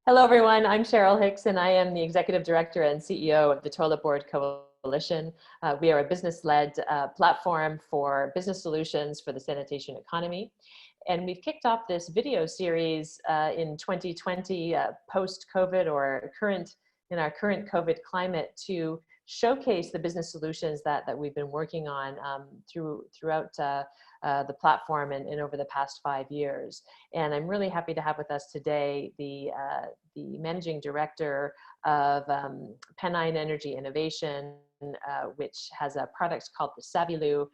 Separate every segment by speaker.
Speaker 1: Hello, everyone. I'm Cheryl Hicks, and I am the Executive Director and CEO of the Toilet Board Coalition. We are a business-led platform for business solutions for the sanitation economy. And we've kicked off this video series in 2020, post-COVID or in our current COVID climate, to showcase the business solutions that we've been working on throughout the platform and over the past 5 years. And I'm really happy to have with us today the Managing Director of Pennine Energy Innovation, which has a product called the Saviloo.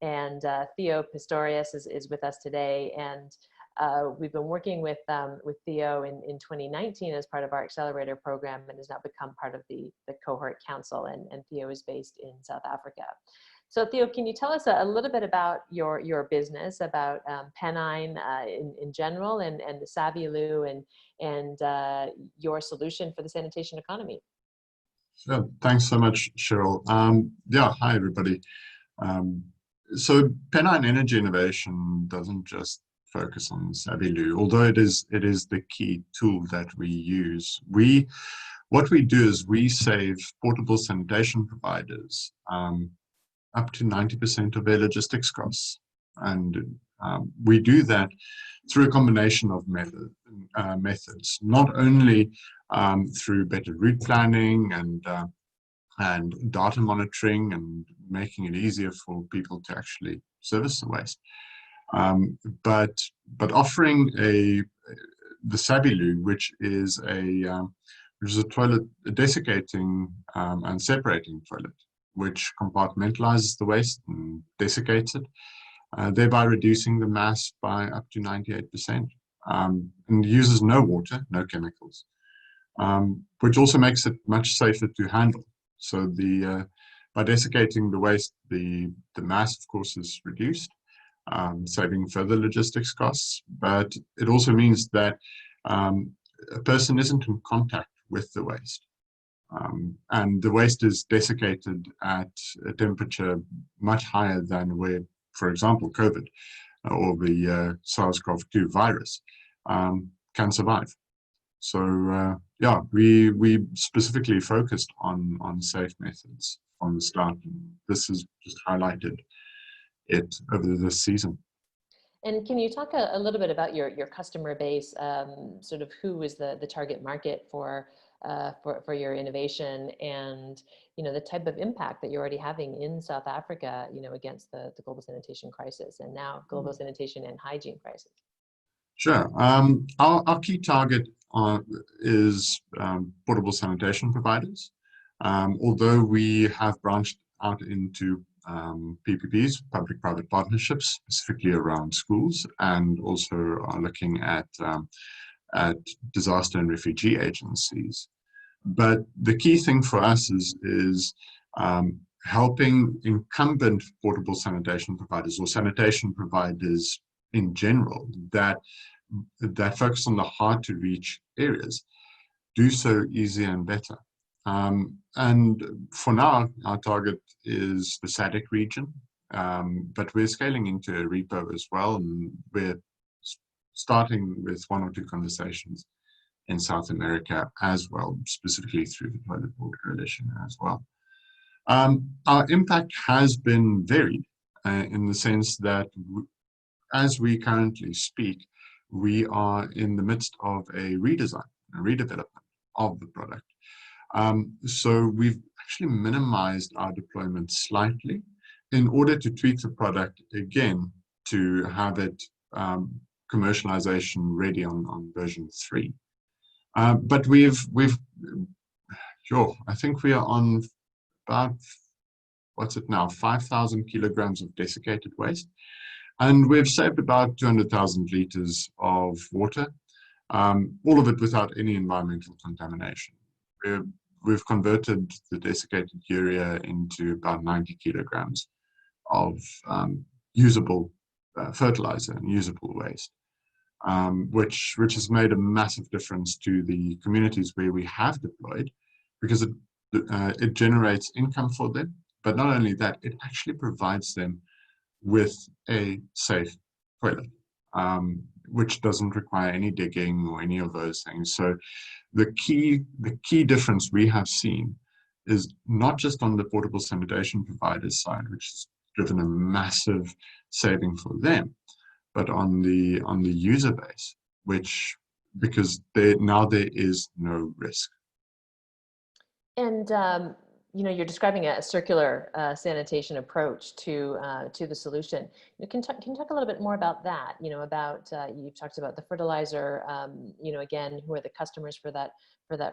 Speaker 1: And Theo Pistorius is with us today. And we've been working with Theo in 2019 as part of our accelerator program, and has now become part of the cohort council. And Theo is based in South Africa. So Theo, can you tell us a little bit about your business, about Pennine in general, and the Saviloo and your solution for the sanitation economy?
Speaker 2: Sure. Thanks so much, Cheryl. Yeah, hi everybody. So Pennine Energy Innovation doesn't just focus on Saviloo, although it is the key tool that we use. What we do is we save portable sanitation providers up to 90% of their logistics costs, and we do that through a combination of methods, not only through better route planning and data monitoring and making it easier for people to actually service the waste, but offering the Saviloo, which is a toilet, a desiccating and separating toilet, which compartmentalizes the waste and desiccates it, thereby reducing the mass by up to 98%, and uses no water, no chemicals, which also makes it much safer to handle. So by desiccating the waste, the mass, of course, is reduced, saving further logistics costs, but it also means that a person isn't in contact with the waste. And the waste is desiccated at a temperature much higher than where, for example, COVID or the SARS-CoV-2 virus can survive. So yeah, we specifically focused on safe methods from the start. And this has just highlighted it over this season.
Speaker 1: And can you talk a little bit about your customer base, sort of who is the target market for your innovation, and the type of impact that you're already having in South Africa, against the global sanitation crisis, and now global sanitation and hygiene crisis?
Speaker 2: Sure. Our key target is portable sanitation providers, although we have branched out into PPPs, public-private partnerships, specifically around schools, and also are looking at disaster and refugee agencies. But the key thing for us is helping incumbent portable sanitation providers, or sanitation providers in general, that focus on the hard-to-reach areas, do so easier and better. And for now, our target is the SADC region, but we're scaling into a repo as well, and we're starting with 1 or 2 conversations in South America as well, specifically through the Toilet Board Coalition as well. Our impact has been varied in the sense that as we currently speak, we are in the midst of a redesign, a redevelopment of the product. So we've actually minimized our deployment slightly in order to tweak the product again to have it commercialization ready on version 3. But I think we are on about, what's it now, 5,000 kilograms of desiccated waste. And we've saved about 200,000 liters of water, all of it without any environmental contamination. We've converted the desiccated urea into about 90 kilograms of usable fertilizer and usable waste, which has made a massive difference to the communities where we have deployed, because it generates income for them. But not only that, it actually provides them with a safe toilet. which doesn't require any digging or any of those things. So the key difference we have seen is not just on the portable sanitation providers side, which has driven a massive saving for them, but on the user base, which because now there is no risk.
Speaker 1: And you're describing a circular sanitation approach to the solution. Can you talk a little bit more about that? About you've talked about the fertilizer. Again, who are the customers for that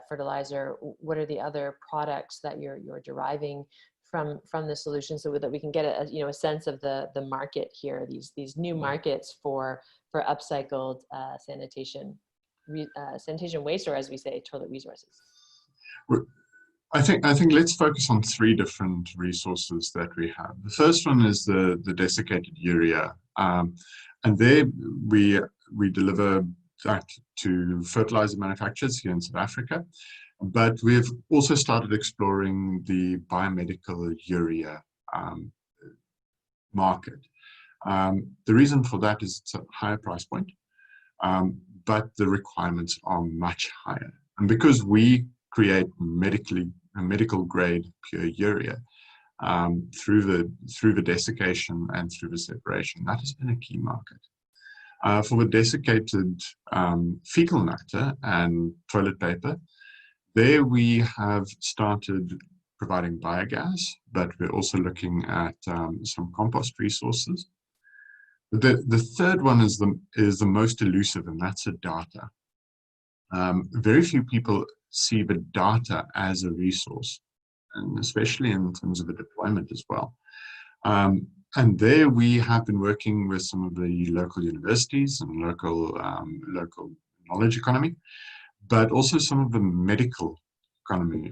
Speaker 1: fertilizer? What are the other products that you're deriving from the solution, so that we can get a sense of the market here, these new markets for upcycled sanitation waste, or as we say, toilet resources.
Speaker 2: I think let's focus on three different resources that we have. The first one is the desiccated urea, and there we deliver that to fertilizer manufacturers here in South Africa, but we've also started exploring the biomedical urea market. The reason for that is it's a higher price point, but the requirements are much higher, and because we create medical grade pure urea through the desiccation and through the separation, that has been a key market. For the desiccated fecal matter and toilet paper, there we have started providing biogas, but we're also looking at some compost resources. The third one is the most elusive, and that's the data. Very few people see the data as a resource, and especially in terms of the deployment as well. And there we have been working with some of the local universities and local knowledge economy, but also some of the medical economy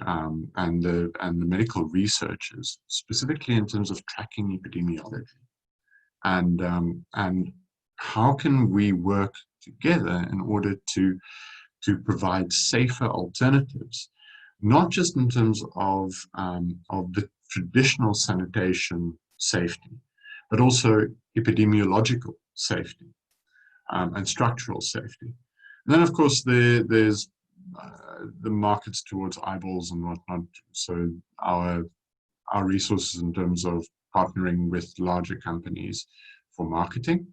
Speaker 2: and the medical researchers, specifically in terms of tracking epidemiology. And how can we work together in order to provide safer alternatives, not just in terms of the traditional sanitation safety, but also epidemiological safety and structural safety. And then, of course, there's the markets towards eyeballs and whatnot. So our resources in terms of partnering with larger companies for marketing,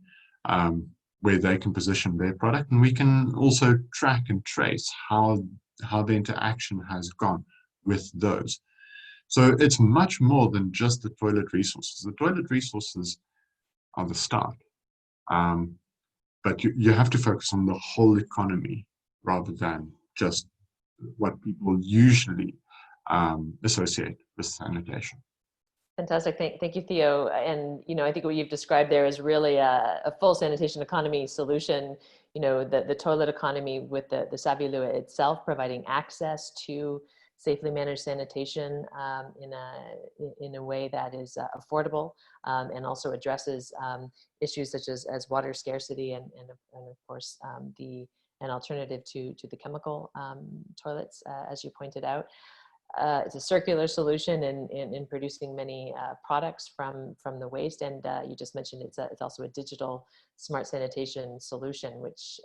Speaker 2: where they can position their product, and we can also track and trace how the interaction has gone with those. So it's much more than just the toilet resources. The toilet resources are the start, but you have to focus on the whole economy rather than just what people usually associate with sanitation.
Speaker 1: Fantastic. Thank you, Theo. And, I think what you've described there is really a full sanitation economy solution. The toilet economy with the Savilua itself, providing access to safely managed sanitation in a way that is affordable, and also addresses issues such as water scarcity and of course, an alternative to the chemical toilets, as you pointed out. It's a circular solution in producing many products from the waste, and you just mentioned it's also a digital smart sanitation solution, which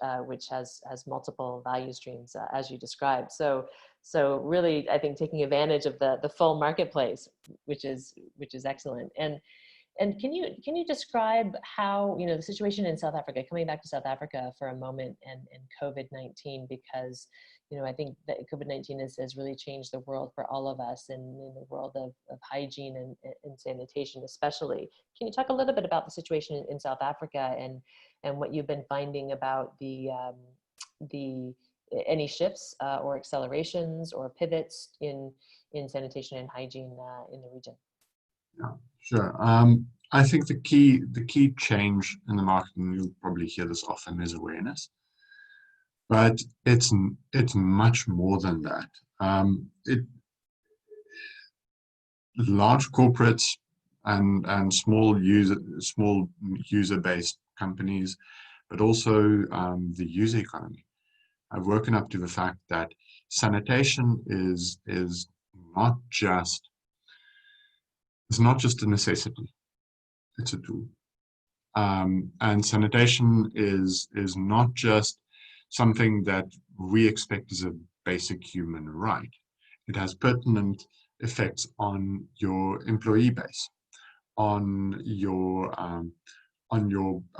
Speaker 1: has multiple value streams, as you described. So really, I think taking advantage of the full marketplace, which is excellent. And can you describe how, the situation in South Africa, coming back to South Africa for a moment, and COVID-19, because, I think that COVID-19 has really changed the world for all of us, and in the world of hygiene and sanitation especially. Can you talk a little bit about the situation in South Africa and what you've been finding about any shifts or accelerations or pivots in sanitation and hygiene in the region?
Speaker 2: Yeah, sure. I think the key change in the market, and you'll probably hear this often, is awareness. But it's much more than that. Large corporates and small user-based companies, but also the user economy, have woken up to the fact that sanitation is not just a necessity. It's a tool. And sanitation is not just something that we expect as a basic human right. It has pertinent effects on your employee base, on your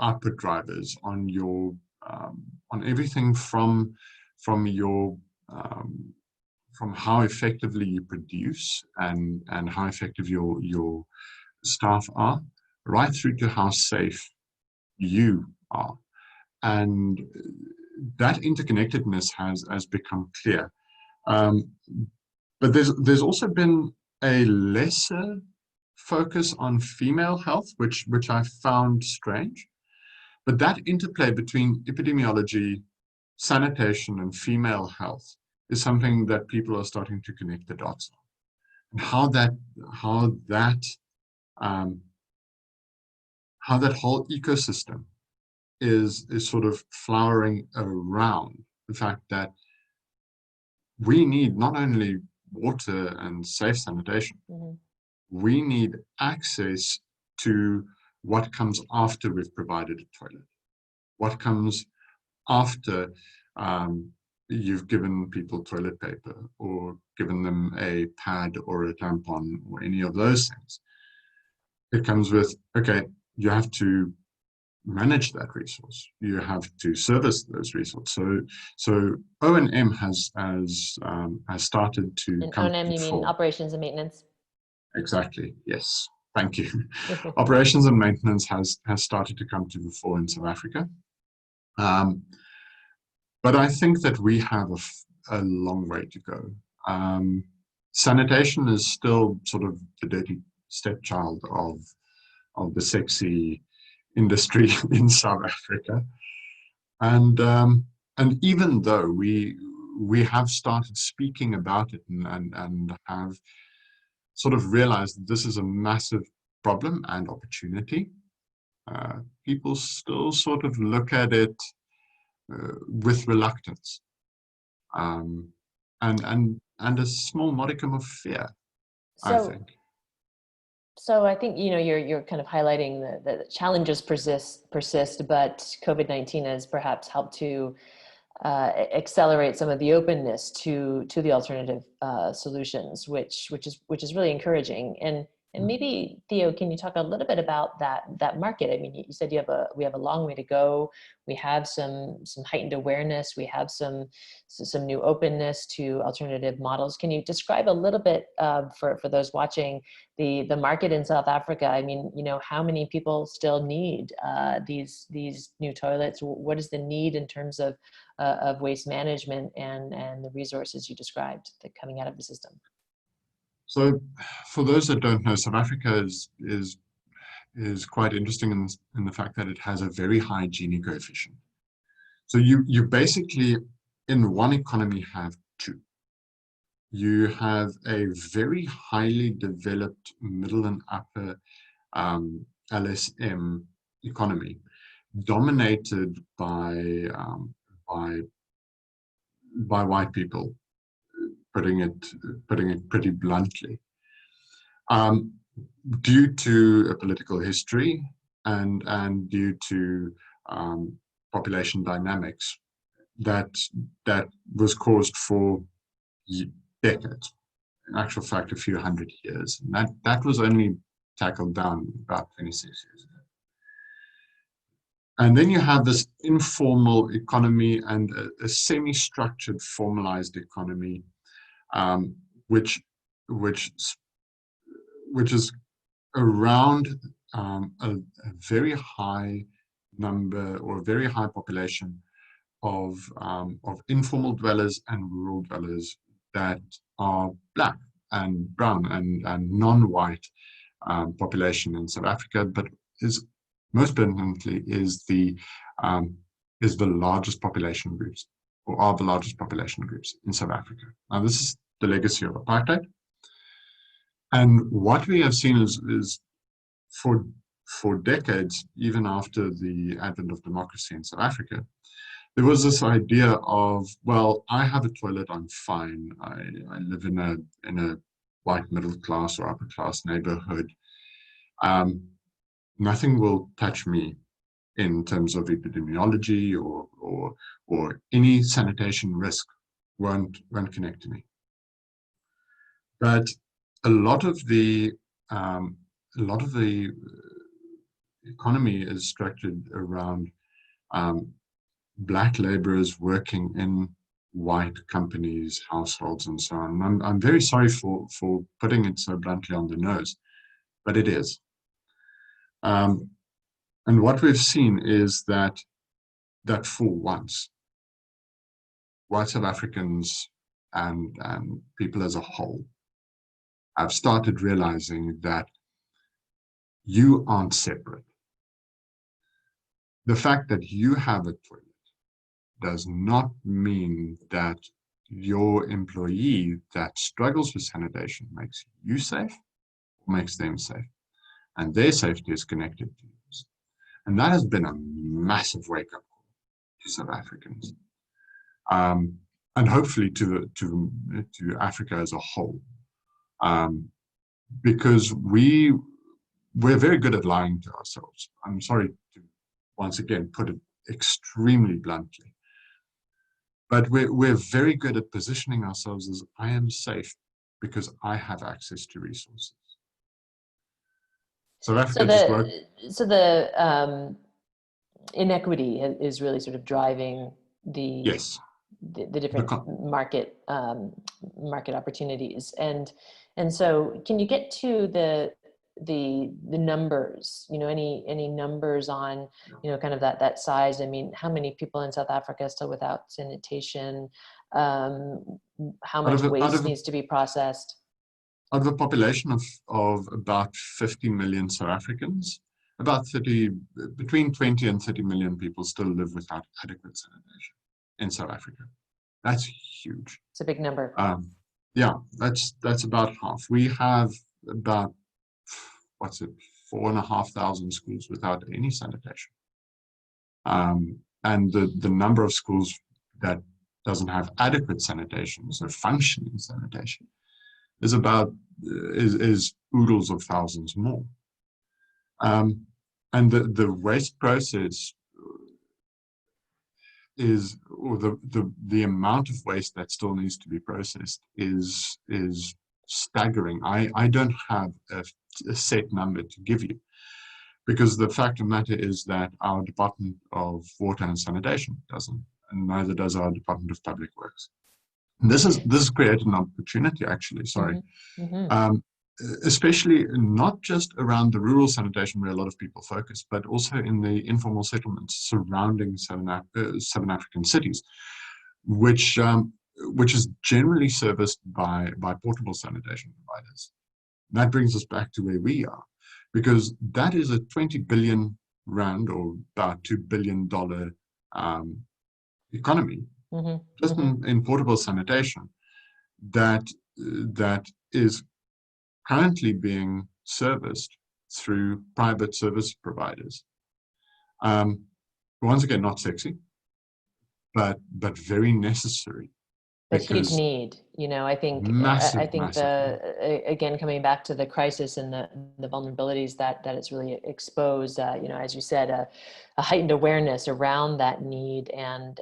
Speaker 2: output drivers, on everything from your from how effectively you produce and how effective your staff are, right through to how safe you are. And that interconnectedness has become clear. But there's also been a lesser focus on female health, which I found strange. But that interplay between epidemiology, sanitation, and female health is something that people are starting to connect the dots on. And how that whole ecosystem is sort of flowering around the fact that we need not only water and safe sanitation, we need access to what comes after we've provided a toilet, what comes after you've given people toilet paper or given them a pad or a tampon or any of those things. It comes with, okay, you have to manage that resource. You have to service those resources. So O&M has started to
Speaker 1: and
Speaker 2: come
Speaker 1: O&M, you mean
Speaker 2: forward.
Speaker 1: operations and maintenance?
Speaker 2: Exactly. Yes. Thank you. Operations and maintenance has started to come to the fore in South Africa. But I think that we have a long way to go. Sanitation is still sort of the dirty stepchild of the sexy industry in South Africa. And even though we have started speaking about it and have sort of realized that this is a massive problem and opportunity, people still sort of look at it with reluctance, and a small modicum of fear, I think.
Speaker 1: So I think, you're kind of highlighting the challenges persist, but COVID-19 has perhaps helped to accelerate some of the openness to the alternative solutions, which is really encouraging. And maybe, Theo, can you talk a little bit about that market? I mean, you said we have a long way to go. We have some heightened awareness. We have some new openness to alternative models. Can you describe a little bit for those watching the market in South Africa? I mean, how many people still need these new toilets? What is the need in terms of waste management and the resources you described that coming out of the system?
Speaker 2: So, for those that don't know, South Africa is quite interesting in the fact that it has a very high Gini coefficient. So you basically in one economy have two. You have a very highly developed middle and upper LSM economy, dominated by white people, putting it pretty bluntly, due to a political history and due to population dynamics that was caused for decades. In actual fact, a few hundred years, and that was only tackled down about 26 years ago. And then you have this informal economy and a semi-structured formalized economy, which is around a very high number or a very high population of informal dwellers and rural dwellers that are Black and brown and non-white population in South Africa, but is most pertinently is the largest population groups, or are the largest population groups in South Africa. Now, this is the legacy of apartheid, and what we have seen is for decades, even after the advent of democracy in South Africa, there was this idea of, well, I have a toilet, I'm fine. I live in a white middle class or upper class neighborhood. Nothing will touch me in terms of epidemiology or any sanitation risk won't connect to me. But a lot of the economy is structured around black laborers working in white companies, households, and so on. And I'm very sorry for putting it so bluntly on the nose, but it is. And what we've seen is that for once, white South Africans and people as a whole have started realizing that you aren't separate. The fact that you have a toilet does not mean that your employee that struggles with sanitation makes you safe or makes them safe. And their safety is connected to yours. And that has been a massive wake-up call to South Africans. And hopefully to Africa as a whole. Because we're very good at lying to ourselves. I'm sorry to once again put it extremely bluntly. But we're very good at positioning ourselves as I am safe because I have access to resources. South Africa
Speaker 1: so the inequity is really sort of driving the different market opportunities, and so can you get to the numbers, any numbers on, kind of that size? I mean, how many people in South Africa are still without sanitation? How much waste needs to be processed?
Speaker 2: Out of a population of about 50 million South Africans, between 20 and 30 million people still live without adequate sanitation in South Africa. That's huge.
Speaker 1: It's a big number.
Speaker 2: Yeah, that's about half. We have about 4,500 schools without any sanitation. And the number of schools that doesn't have adequate sanitation, so functioning sanitation, is oodles of thousands more. And the waste process or the amount of waste that still needs to be processed is staggering. I don't have a set number to give you, because the fact of the matter is that our Department of Water and Sanitation doesn't, and neither does our Department of Public Works. And this has created an opportunity, actually, especially not just around the rural sanitation where a lot of people focus, but also in the informal settlements surrounding Southern African cities, which is generally serviced by portable sanitation providers. And that brings us back to where we are, because that is a 20 billion rand or about $2 billion economy, just in portable sanitation, that is currently being serviced through private service providers. Once again, not sexy, but very necessary.
Speaker 1: But huge need, I think.
Speaker 2: Massive,
Speaker 1: again, coming back to the crisis and the vulnerabilities that it's really exposed. As you said, a heightened awareness around that need, and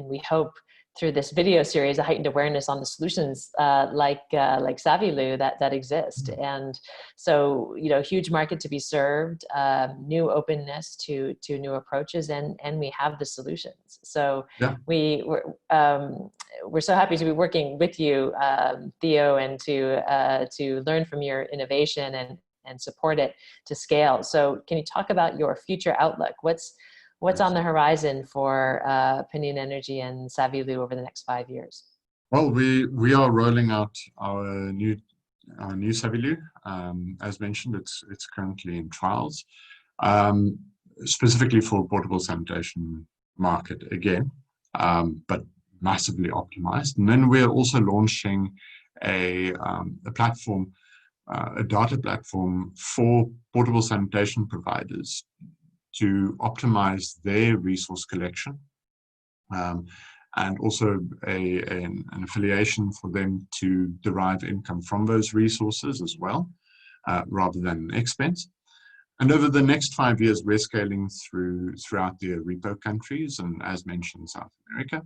Speaker 1: we hope through this video series a heightened awareness on the solutions like SavvyLoo that exist. And so huge market to be served, new openness to new approaches, and we have the solutions. So yeah. We're so happy to be working with you, Theo, and to learn from your innovation and support it to scale. So can you talk about your future outlook? What's on the horizon for Pennine Energy and SavvyLoo over the next 5 years?
Speaker 2: Well, we are rolling out our new SavvyLoo. As mentioned, it's currently in trials, specifically for portable sanitation market again, but massively optimized. And then we're also launching a platform, a data platform for portable sanitation providers to optimize their resource collection, and also an affiliation for them to derive income from those resources as well, rather than an expense. And over the next 5 years, we're scaling throughout the repo countries and, as mentioned, South America.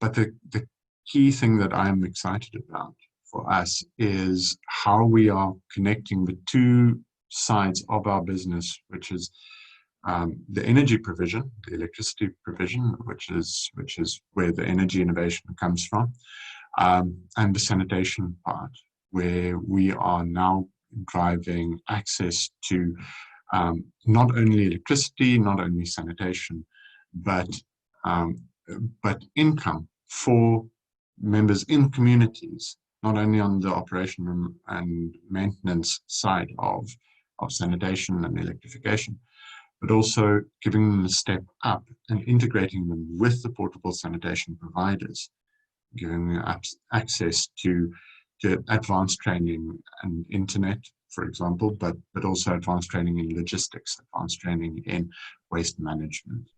Speaker 2: But the key thing that I'm excited about for us is how we are connecting the two sides of our business, which is the energy provision, the electricity provision, which is where the energy innovation comes from, and the sanitation part, where we are now driving access to not only electricity, not only sanitation, but income for members in communities, not only on the operation and maintenance side of sanitation and electrification, but also giving them a step up and integrating them with the portable sanitation providers, giving them access to advanced training and internet, for example, but also advanced training in logistics, advanced training in waste management.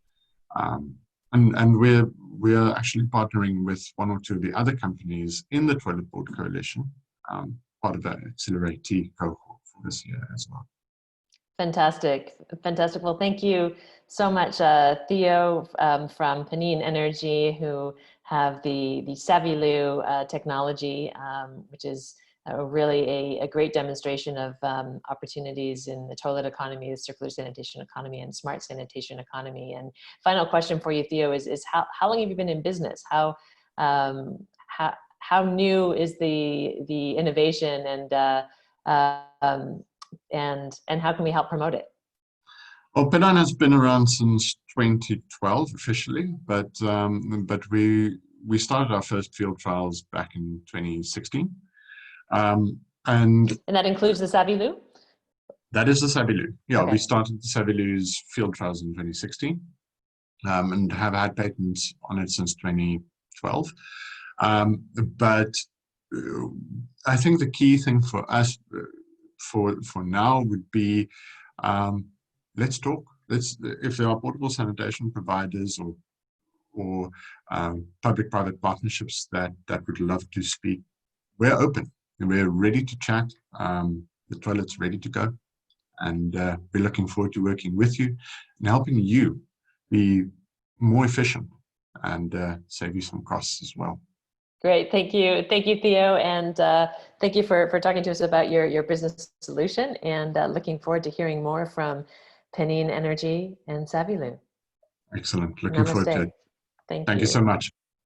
Speaker 2: And we're actually partnering with one or two of the other companies in the Toilet Board Coalition, part of the Accelerate T cohort for this year as well.
Speaker 1: Fantastic. Well, thank you so much, Theo from Pennine Energy, who have the SavvyLoo technology, which is really a great demonstration of opportunities in the toilet economy, the circular sanitation economy, and smart sanitation economy. And final question for you, Theo, is how long have you been in business? How new is the innovation, and how can we help promote it?
Speaker 2: Well, Pennine has been around since 2012 officially, but we started our first field trials back in 2016. And
Speaker 1: that includes the SavvyLoo?
Speaker 2: That is the SavvyLoo. Yeah,
Speaker 1: okay.
Speaker 2: We started the SavvyLoo's field trials in 2016 and have had patents on it since 2012. But I think the key thing for us for now would be let's talk. If there are portable sanitation providers or public-private partnerships that would love to speak, we're open and we're ready to chat. The toilet's ready to go, and we're looking forward to working with you and helping you be more efficient and save you some costs as well.
Speaker 1: Great, thank you, Theo, and thank you for talking to us about your business solution, and looking forward to hearing more from Pennine Energy and SavvyLoo.
Speaker 2: Excellent, looking forward to it.
Speaker 1: Thank you.
Speaker 2: Thank you so much.